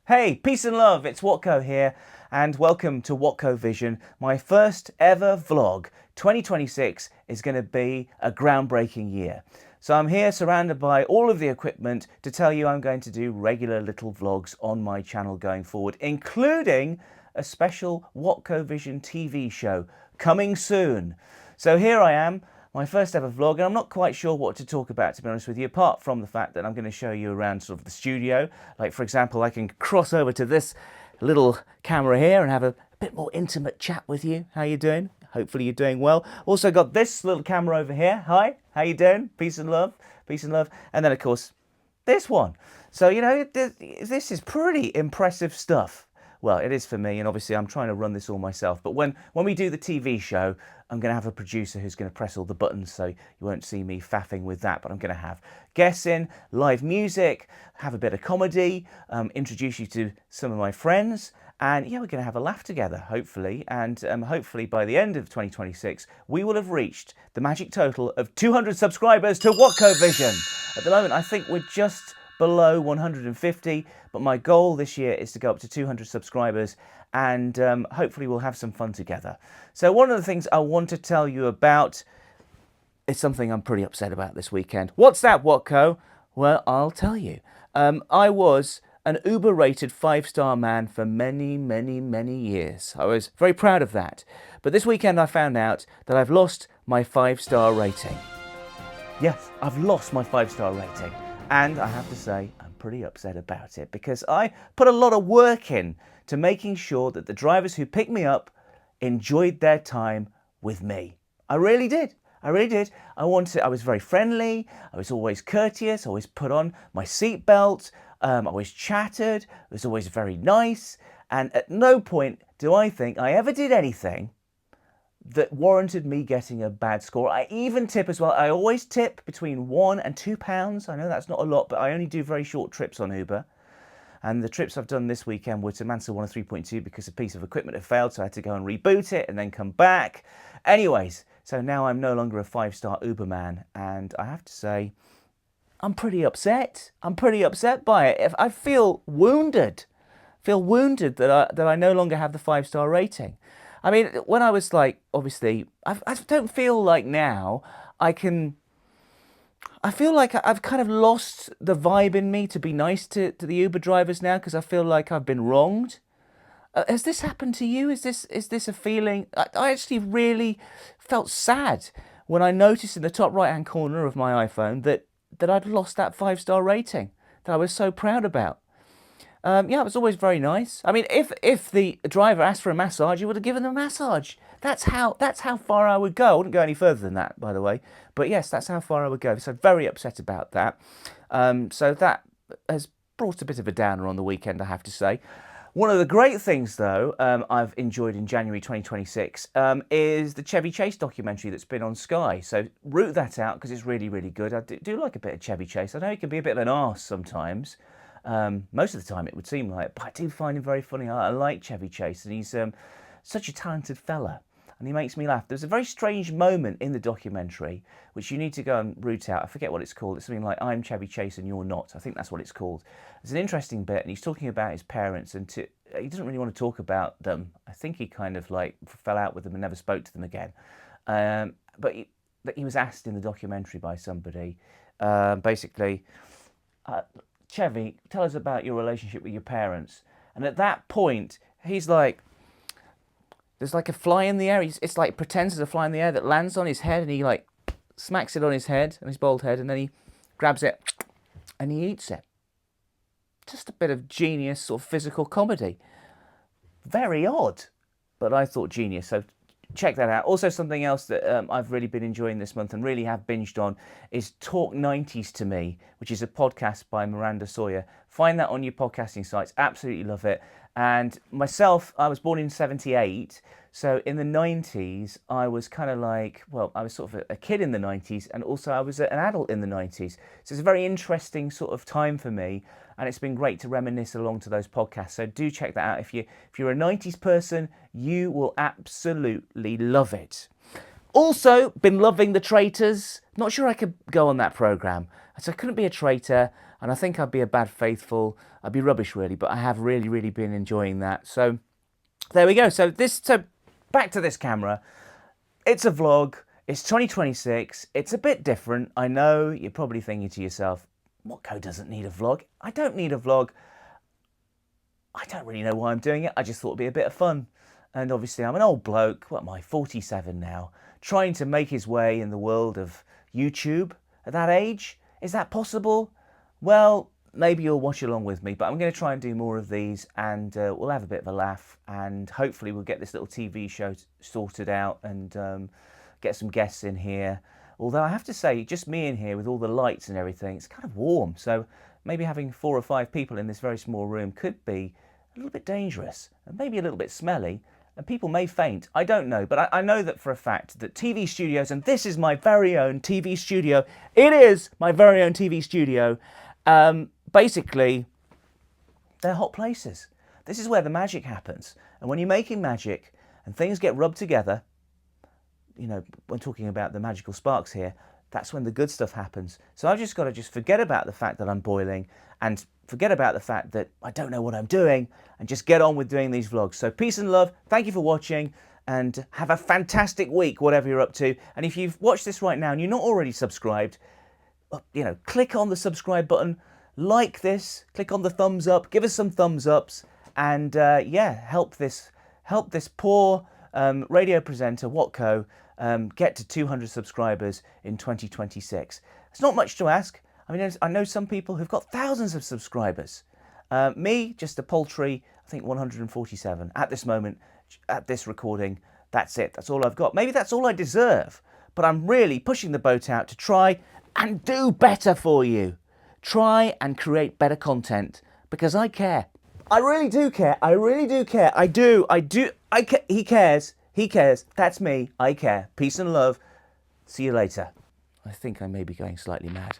Hey, peace and love, it's Watko here, and welcome to Watko Vision, my first ever vlog. 2026 is going to be a groundbreaking year. So I'm here surrounded by all of the equipment to tell you I'm going to do regular little vlogs on my channel going forward, including a special Watko Vision TV show coming soon. So here I am, my first ever vlog, and I'm not quite sure what to talk about, to be honest with you, apart from the fact that I'm going to show you around sort of the studio. Like, for example, I can cross over to this little camera here and have a bit more intimate chat with you. How you doing? Hopefully you're doing well. Also got this little camera over here. Hi, how you doing? Peace and love, peace and love. And then, of course, this one. So, you know, this is pretty impressive stuff. Well, it is for me, and obviously I'm trying to run this all myself. But when we do the TV show, I'm going to have a producer who's going to press all the buttons, so you won't see me faffing with that. But I'm going to have guests in, live music, have a bit of comedy, introduce you to some of my friends, and yeah, we're going to have a laugh together, hopefully. And hopefully by the end of 2026, we will have reached the magic total of 200 subscribers to Watko Vision. At the moment, I think we're just below 150, but my goal this year is to go up to 200 subscribers, and hopefully we'll have some fun together. So one of the things I want to tell you about is something I'm pretty upset about this weekend. What's that, Watko? Well, I'll tell you. I was an Uber-rated 5-star man for many, many, many years. I was very proud of that. But this weekend I found out that I've lost my 5-star rating. Yes, I've lost my 5-star rating. And I have to say, I'm pretty upset about it because I put a lot of work in to making sure that the drivers who picked me up enjoyed their time with me. I really did. I really did. I was very friendly. I was always courteous. I always put on my seatbelt. I always chatted. I was always very nice. And at no point do I think I ever did anything that warranted me getting a bad score. I even tip as well. I always tip between £1 and £2. I know that's not a lot, but I only do very short trips on Uber. And the trips I've done this weekend were to Mansell 103.2 because a piece of equipment had failed, so I had to go and reboot it and then come back. Anyways, so now I'm no longer a 5-star Uber man, and I have to say, I'm pretty upset. I'm pretty upset by it. I feel wounded. That I no longer have the 5-star rating. I mean, when I was like, obviously, I don't feel like now I feel like I've kind of lost the vibe in me to be nice to the Uber drivers now because I feel like I've been wronged. Has this happened to you? Is this a feeling? I actually really felt sad when I noticed in the top right-hand corner of my iPhone that I'd lost that 5-star rating that I was so proud about. Yeah, it was always very nice. I mean, if the driver asked for a massage, you would have given them a massage. That's how far I would go. I wouldn't go any further than that, by the way. But yes, that's how far I would go. So very upset about that. So that has brought a bit of a downer on the weekend, I have to say. One of the great things, though, I've enjoyed in January 2026 is the Chevy Chase documentary that's been on Sky. So root that out because it's really, really good. I do like a bit of Chevy Chase. I know he can be a bit of an arse sometimes. Most of the time it would seem like, but I do find him very funny. I like Chevy Chase, and he's such a talented fella, and he makes me laugh. There's a very strange moment in the documentary which you need to go and root out. I forget what it's called. It's something like, I'm Chevy Chase and you're not. I think that's what it's called. It's an interesting bit, and he's talking about his parents, and he doesn't really want to talk about them. I think he kind of like fell out with them and never spoke to them again. But he was asked in the documentary by somebody, basically, Chevy, tell us about your relationship with your parents. And at that point, he's like, there's like a fly in the air. It's like pretends there's a fly in the air that lands on his head, and he like smacks it on his head, on his bald head, and then he grabs it and he eats it. Just a bit of genius sort of physical comedy. Very odd, but I thought genius. So check that out. Also, something else that I've really been enjoying this month and really have binged on is Talk 90s to Me, which is a podcast by Miranda Sawyer. Find that on your podcasting sites. Absolutely love it. And myself, I was born in 78. So in the 90s, I was kind of like, well, I was sort of a kid in the 90s, and also I was an adult in the 90s. So it's a very interesting sort of time for me, and it's been great to reminisce along to those podcasts. So do check that out. If you're a 90s person, you will absolutely love it. Also, been loving The Traitors. Not sure I could go on that programme. So I couldn't be a traitor, and I think I'd be a bad faithful. I'd be rubbish really, but I have really been enjoying that. So there we go. So back to this camera. It's a vlog. It's 2026. It's a bit different. I know you're probably thinking to yourself, Watko doesn't need a vlog. I don't need a vlog. I don't really know why I'm doing it. I just thought it'd be a bit of fun. And obviously I'm an old bloke, what am I, 47 now, trying to make his way in the world of YouTube at that age. Is that possible? Well, maybe you'll watch along with me, but I'm going to try and do more of these, and we'll have a bit of a laugh, and hopefully we'll get this little TV show sorted out and get some guests in here. Although I have to say, just me in here with all the lights and everything, it's kind of warm. So maybe having 4 or 5 people in this very small room could be a little bit dangerous and maybe a little bit smelly. And people may faint. I don't know, but I know that for a fact that TV studios, and this is my very own TV studio, it is my very own TV studio, basically, they're hot places. This is where the magic happens. And when you're making magic and things get rubbed together, you know, when talking about the magical sparks here, that's when the good stuff happens. So I've just got to forget about the fact that I'm boiling and forget about the fact that I don't know what I'm doing and just get on with doing these vlogs. So peace and love. Thank you for watching and have a fantastic week, whatever you're up to. And if you've watched this right now and you're not already subscribed, you know, click on the subscribe button, like this, click on the thumbs up, give us some thumbs ups, and yeah, help this poor radio presenter, Watko, get to 200 subscribers in 2026. It's not much to ask. I mean, I know some people who've got thousands of subscribers. Me, just a paltry, I think 147 at this moment, at this recording. That's it. That's all I've got. Maybe that's all I deserve. But I'm really pushing the boat out to try and do better for you. Try and create better content because I care. I really do care. I really do care. I do. He cares. He cares. That's me. I care. Peace and love. See you later. I think I may be going slightly mad.